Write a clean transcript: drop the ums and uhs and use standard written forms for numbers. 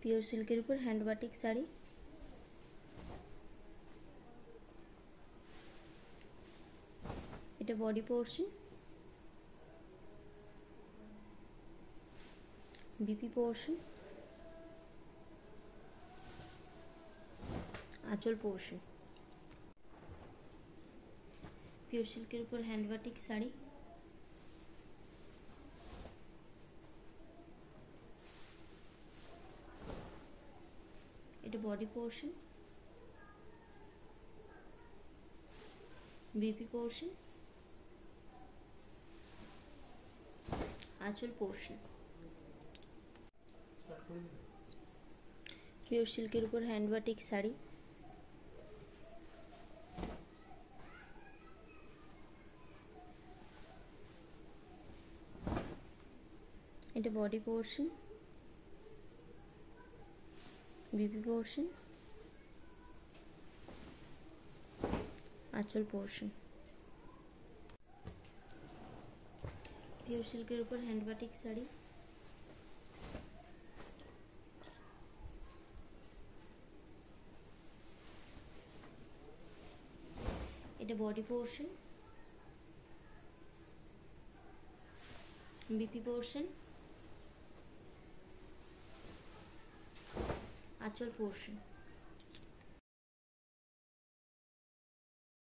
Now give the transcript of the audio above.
Pure সিল্কের উপর hand batik sari. এটা বডি পোর্শন, বিপি পোর্শন, আঁচল পোর্শন। পিওর সিল্কের উপর হ্যান্ড বাটিক শাড়ি। এটা বডি পোর্শন, বিপি পোর্শন, আঁচল পোর্শন। পিওর সিল্কের উপর হ্যান্ড বাটিক শাড়ি। এটা বডি পোর্শন, বিপি পোর্শন, আঁচল পোর্শন। পিওর সিল্কের উপর হ্যান্ড বাটিক শাড়ি। এটা বডি পোর্শন, বিপি পোর্শন, আঁচল পোর্শন।